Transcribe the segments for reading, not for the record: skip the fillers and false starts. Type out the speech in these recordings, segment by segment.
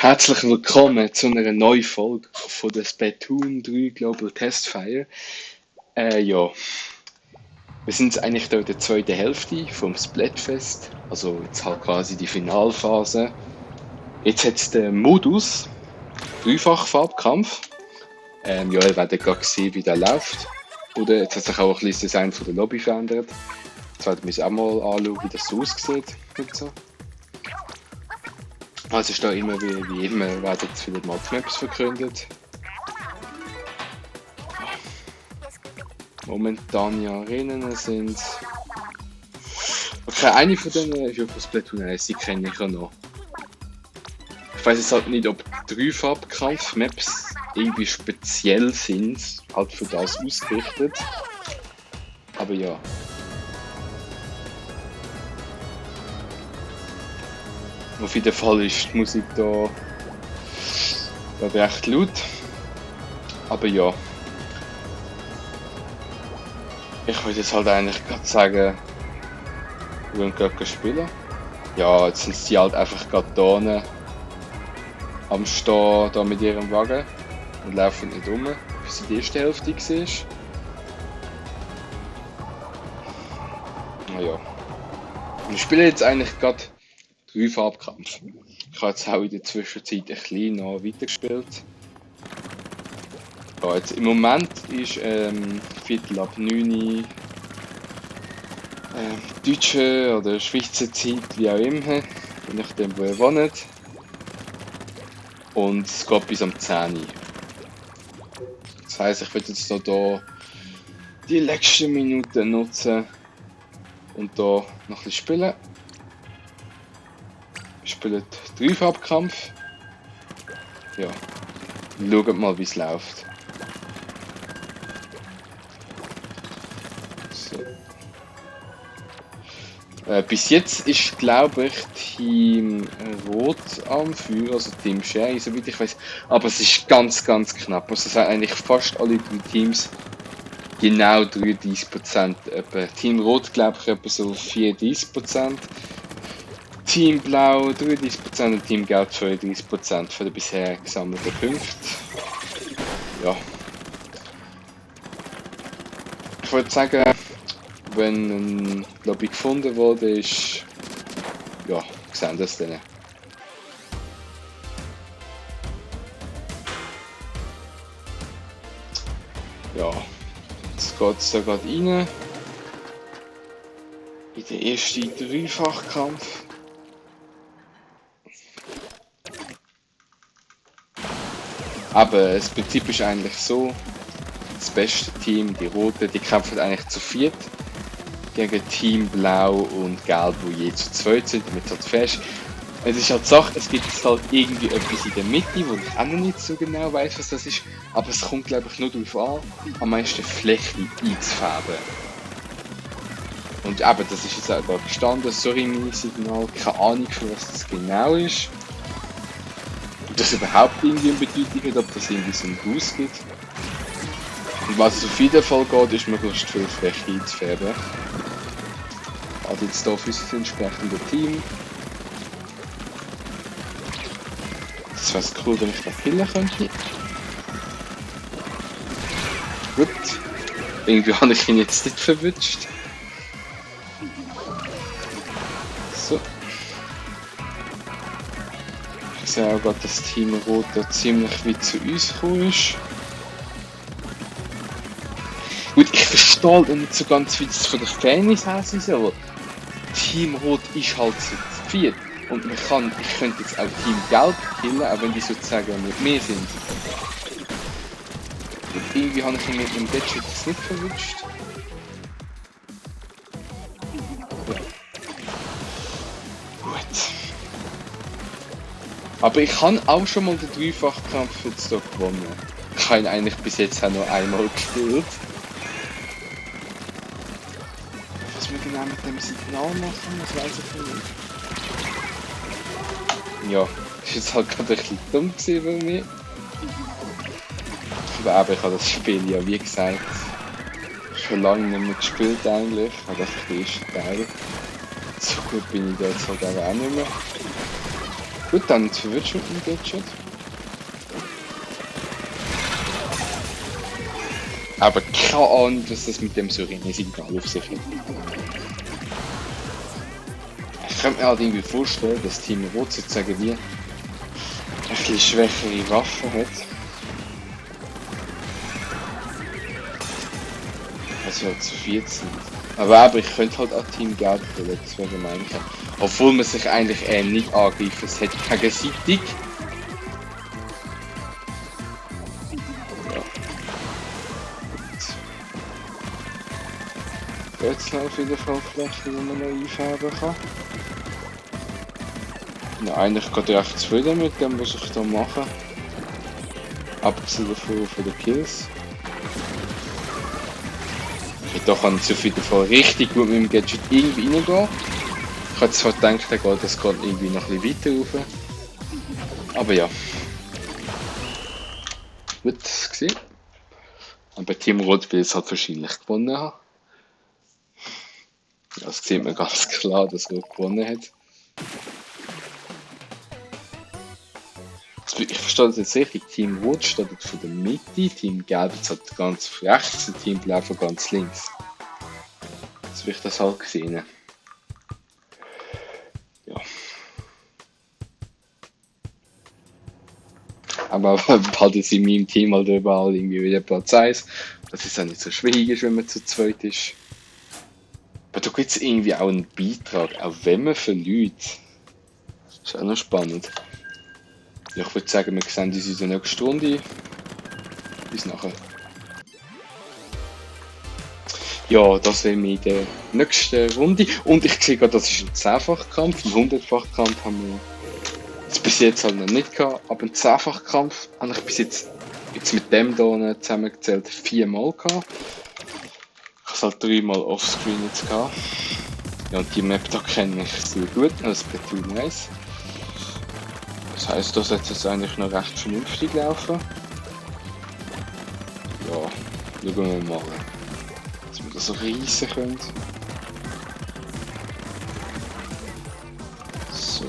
Herzlich willkommen zu einer neuen Folge von der Splatoon 3 Global Test Fire. Ja, wir sind jetzt eigentlich da in der zweiten Hälfte vom Splatfest, also jetzt halt quasi die Finalphase. Jetzt hat es den Modus, Dreifach-Farbkampf. Ja, ihr werdet gerade sehen, wie der läuft. Oder jetzt hat sich auch ein bisschen das Design von der Lobby verändert. Jetzt werden wir uns auch mal anschauen, wie das so aussieht. Und so. Also ist da immer wie immer werden jetzt viele Modmaps verkündet. Momentan ja Rennen sind. Okay, eine von denen ist ja von Splatoon 1, die kenne ich ja noch. Ich weiß jetzt halt nicht, ob Dreifarbkampf-Maps irgendwie speziell sind, halt für das ausgerichtet. Aber ja. Auf jeden Fall ist die Musik da recht laut. Aber ja. Ich würde jetzt halt eigentlich gerade sagen, wir wollen gerade spielen. Ja, jetzt sind sie halt einfach gerade da unten am Stehen da mit ihrem Wagen und laufen nicht rum, wie sie die erste Hälfte war. Naja. Wir spielen jetzt eigentlich gerade Dreifarbkampf. Ich habe jetzt auch in der Zwischenzeit ein bisschen noch weitergespielt. Ja, jetzt im Moment ist Viertel ab 9 deutsche oder Schweizer Zeit, wie auch immer, je nachdem wo ihr wohnt. Und es geht bis am 10 Uhr. Das heisst, ich werde jetzt noch hier die letzten Minuten nutzen und hier noch ein bisschen spielen. Wir spielen Dreifarbkampf. Ja, schaut mal, wie es läuft. So. Bis jetzt ist, glaube ich, Team Rot am Führer, also Team Sherry, soweit ich weiß. Aber es ist ganz, ganz knapp. Also es sind eigentlich fast alle drei Teams genau 33%. Team Rot, glaube ich, etwa so 34%. Team Blau 33% und Team Gelb 32% von den bisher gesammelten Punkten. Ja. Ich würde sagen, wenn ein Lobby gefunden wurde, ist. Ja, wir sehen das dann. Ja, jetzt geht es da gerade rein. In den ersten Dreifachkampf. Aber das Prinzip ist eigentlich so, das beste Team, die Roten, die kämpfen eigentlich zu viert gegen Team Blau und Gelb, die je zu zweit sind, damit es halt fest. Es ist halt Sache, es gibt jetzt halt irgendwie etwas in der Mitte, wo ich auch noch nicht so genau weiß, was das ist, aber es kommt, glaube ich, nur darauf an, am meisten Fläche einzufärben. Und eben, das ist jetzt auch da gestanden, sorry, mein Signal, keine Ahnung, für was das genau ist. Ob das überhaupt irgendwie eine Bedeutung hat, ob das irgendwie so ein Haus gibt. Und was es auf jeden Fall geht, ist möglichst viel Fläche einzufärben. Also jetzt hier für das entsprechende Team. Das wäre cool, wenn ich da killen könnte. Gut. Irgendwie habe ich ihn jetzt nicht verwünscht. So. Ich sehe auch gerade, dass Team Rot da ziemlich weit zu uns gekommen ist. Gut, ich verstehe nicht so ganz, wie das von der Fairness her sein soll. Team Rot ist halt zu viert. Und ich könnte jetzt auch Team Gelb killen, auch wenn die sozusagen mit mir sind. Und irgendwie habe ich ihn mit dem Gadget jetzt nicht verwünscht. Gut. Aber ich habe auch schon mal den Dreifachkampf jetzt hier gewonnen. Ich habe ihn eigentlich bis jetzt auch noch einmal gespielt. Was wir genau mit dem Signal machen, das weiß ich nicht. Ja, das war jetzt halt gerade ein bisschen dumm bei mir. Aber ich habe das Spiel ja, wie gesagt, schon lange nicht mehr gespielt eigentlich. Ich habe das den ersten Teil. So gut bin ich da jetzt halt auch nicht mehr. Gut, dann verwirrt mit dem Gadget. Aber keine Ahnung, dass das mit dem Sirene-Signal auf sich hat. Ich könnte mir halt irgendwie vorstellen, dass Team Rot sozusagen wie ein bisschen schwächere Waffen hat. Also halt zu 14. Aber ich könnte halt auch Team Gelb wählen, das wäre mein Fall. Obwohl man sich eigentlich nicht angreifen, es hat gegenseitig. Ja. Jetzt noch auf jeden Fall Fläche, die man noch einfärben kann. Ja, eigentlich geht ich recht zufrieden mit dem, was ich da mache. Abgesehen von den Kills. Da kann ich auf jeden Fall richtig gut mit dem Gadget irgendwie reingehen. Ich hatte zwar gedacht, das geht irgendwie noch ein bisschen weiter rauf. Aber ja. Gut gesehen. Aber Team Rot will es halt wahrscheinlich gewonnen haben. Ja, das sieht man ganz klar, dass Rot gewonnen hat. Also ich verstehe das jetzt richtig. Team Rot startet von der Mitte, Team Gelb jetzt halt ganz rechts und Team Blau von ganz links. So wie ich das halt gesehen. Ja. Aber halt jetzt in meinem Team halt überall irgendwie wieder Platz 1. Das ist auch nicht so schwierig, wenn man zu zweit ist. Aber da gibt es irgendwie auch einen Beitrag, auch wenn man verliert. Das ist auch noch spannend. Ja, ich würde sagen, wir sehen uns in der nächsten Runde. Bis nachher. Ja, das sehen wir in der nächsten Runde. Und ich sehe gerade, das ist ein 10-fach-Kampf. Einen 100-fach-Kampf haben wir bis jetzt halt noch nicht gehabt. Aber einen 10-fach-Kampf habe ich bis jetzt mit dem hier zusammengezählt 4-mal gehabt. Ich habe es halt 3-mal offscreen jetzt gehabt. Ja, und die Map da kenne ich sehr gut, das Splatoon 1. Das heisst, das sollte jetzt eigentlich noch recht vernünftig laufen. Ja, schauen wir mal, dass wir das so reissen können. So.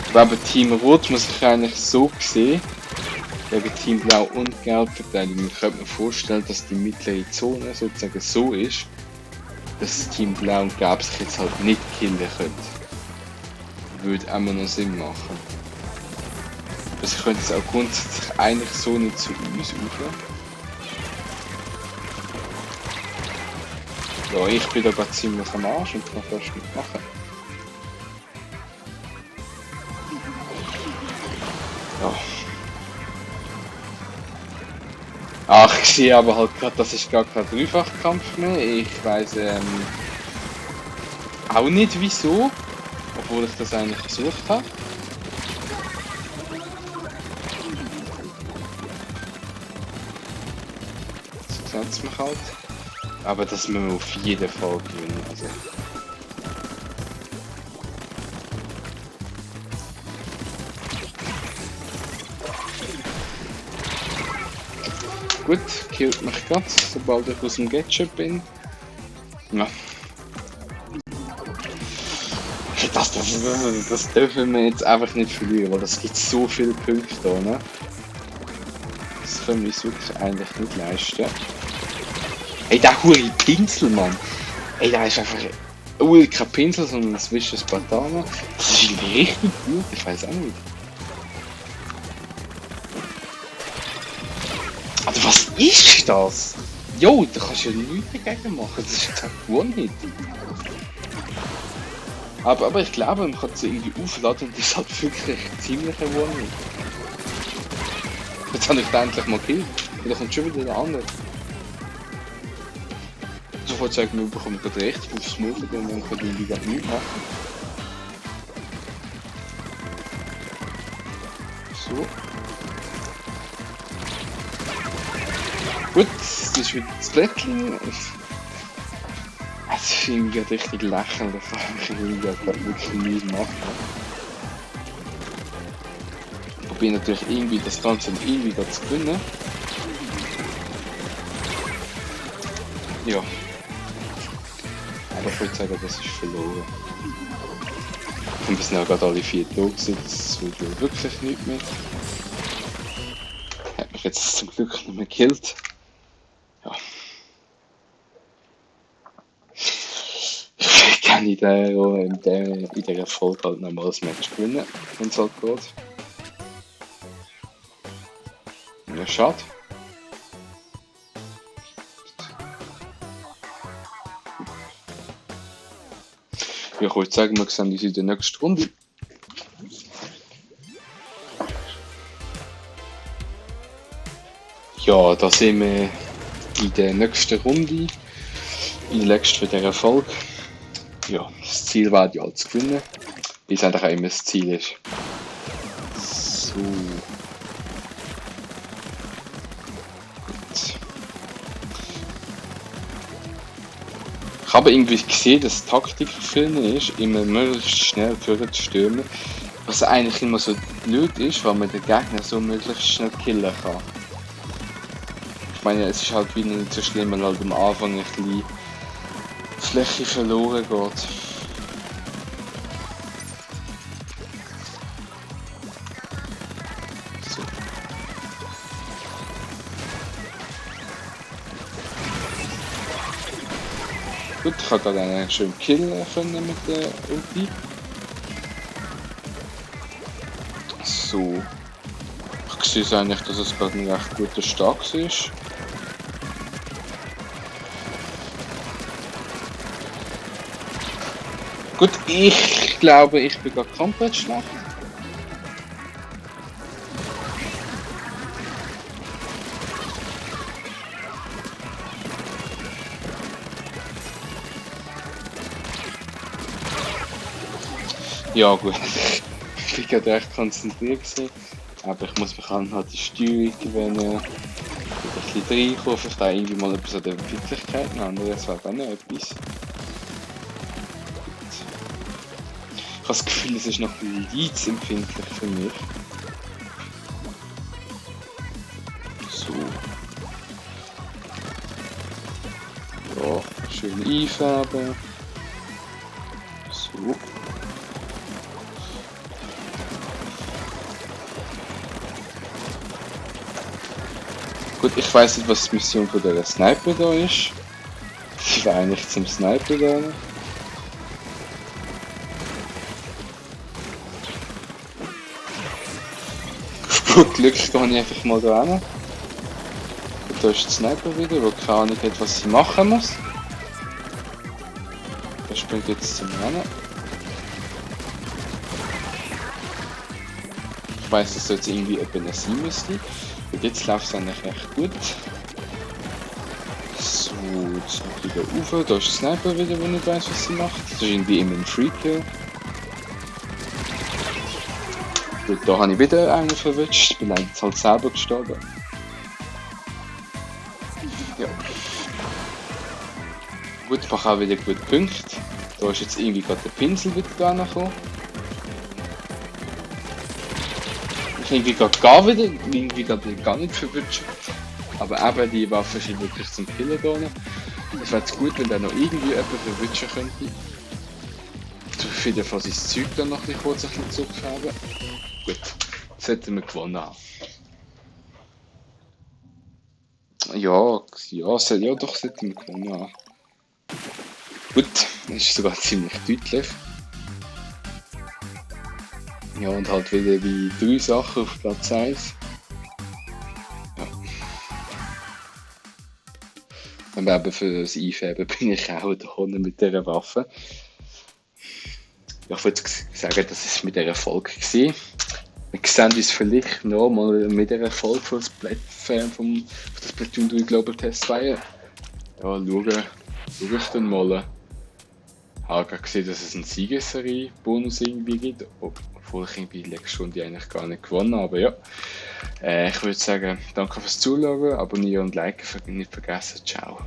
Ich glaube, Team Rot muss ich eigentlich so sehen, wegen Team Blau und Gelb verteidigen. Ich könnte mir vorstellen, dass die mittlere Zone sozusagen so ist, dass Team Blau und Gelb sich jetzt halt nicht killen können. Würde immer noch Sinn machen. Also ich könnte es auch grundsätzlich eigentlich so nicht zu uns rauf. Ja, ich bin da gerade ziemlich am Arsch und kann fast nicht machen. Ja. Ach, ich sehe aber halt gerade, das ist gar kein Dreifachkampf mehr. Ich weiß auch nicht wieso, obwohl ich das eigentlich gesucht habe. So sieht es mich halt. Aber das müssen wir auf jeden Fall gewinnen. Also. Gut, killt mich gerade, sobald ich aus dem Gadget bin. Ja. Das dürfen wir jetzt einfach nicht verlieren, weil das gibt so viele Punkte da, ne? Das können wir uns wirklich eigentlich nicht leisten. Ey, der hure Pinsel, Mann! Ey, der ist einfach kein Pinsel, sondern ein Swishes Spartaner. Das ist irgendwie richtig gut, ich weiß auch nicht. Also was ist das? Jo, da kannst du ja nichts dagegen machen, das ist jetzt ein One-Hit. Aber ich glaube, man kann sie irgendwie aufladen und das ist halt wirklich ziemlich ein One-Hit. Jetzt habe ich den endlich mal gekillt und dann kommt schon wieder der andere. Sofort sagen wir, bekommen gerade recht aufs Move und dann kann ich irgendwie gar nichts machen. So. Gut, das ist wieder das Blättchen. Es ist irgendwie richtig lächerlich, ich will ja wirklich nie machen. Ich probiere natürlich irgendwie das Ganze irgendwie da zu gewinnen. Ja, Aber ich würde sagen, das ist verloren. Und wir sind auch gerade alle 4 tot gewesen, das wird ja wirklich nicht mehr. Hat mich jetzt zum Glück nicht mehr gekillt. Ja. Ich kann in dieser Folge halt nochmal das Match gewinnen, wenn es halt geht. Ja, schade. Ja, ich würde sagen, wir sehen uns in der nächsten Runde. Ja, da sind wir in der nächsten Runde. In der letzten für dieser Folge. Ja, das Ziel war ja zu gewinnen. Wie es eigentlich auch immer das Ziel ist. So. Ich habe irgendwie gesehen, dass die Taktik für ihn ist, immer möglichst schnell vorzustürmen. Was eigentlich immer so blöd ist, weil man den Gegner so möglichst schnell killen kann. Ich meine, es ist halt wieder nicht so schlimm, wenn halt am Anfang ein bisschen Fläche verloren geht. So. Gut, ich habe gerade einen schönen killen können mit der Ulti. So. Ich sehe eigentlich, dass es gerade ein recht guter Start ist. Gut, ich glaube, ich bin gerade komplett schlecht. Ja gut, ich bin gerade echt konzentriert gewesen, aber ich muss mich an halt die Steuerung gewöhnen, ein bisschen reinkommen, vielleicht auch irgendwie mal etwas an der Empfindlichkeit ändern, das wäre auch noch etwas. Ich habe das Gefühl, es ist noch ein bisschen empfindlich für mich. So. Ja, schön einfärben. So. Gut, ich weiß nicht, was die Mission von der Sniper da ist. Ich war eigentlich zum Sniper da. Gut Glück gehe ich einfach mal da hin. Und da ist der Sniper wieder, der keine Ahnung hat, was sie machen muss. Der springt jetzt zum Rennen. Ich weiss, dass jetzt irgendwie eine sein müsste. Und jetzt läuft es eigentlich recht gut. So, jetzt noch wieder rauf. Da ist der Sniper wieder, der nicht weiss, was sie macht. Das ist irgendwie immer ein Free-Kill. Gut, da habe ich wieder einen verwünscht. Ich bin jetzt halt selber gestorben. Ja. Gut, ich mache auch wieder gut Punkte. Da ist jetzt irgendwie gerade der Pinsel wieder gekommen. Ich irgendwie gerade gar nicht verwünscht. Aber eben die Waffe ist wirklich zum Killen da. Es wäre gut, wenn da noch irgendwie jemand verwünschen könnte. Auf jeden Fall sein Zeug dann noch kurz ein bisschen zurückfärben. Gut, jetzt hätten wir gewonnen haben. Ja, doch, sollten wir gewonnen haben. Gut, das ist sogar ziemlich deutlich. Ja, und halt wieder wie 3 Sachen auf Platz 1. Ja. Und eben für das Einfärben bin ich auch da mit dieser Waffe. Ja, ich würde sagen, das ist mit dieser Folge gewesen. Wir sehen uns vielleicht noch mal mit dieser Folge von das Splatoon 3 Global Test 2. Ja, schaue ich dann mal. Ich habe gerade gesehen, dass es einen Siegesserie-Bonus irgendwie gibt, obwohl ich irgendwie die letzte Stunde eigentlich gar nicht gewonnen habe. Aber ja, ich würde sagen, danke fürs Zuschauen, abonnieren und liken nicht vergessen. Ciao.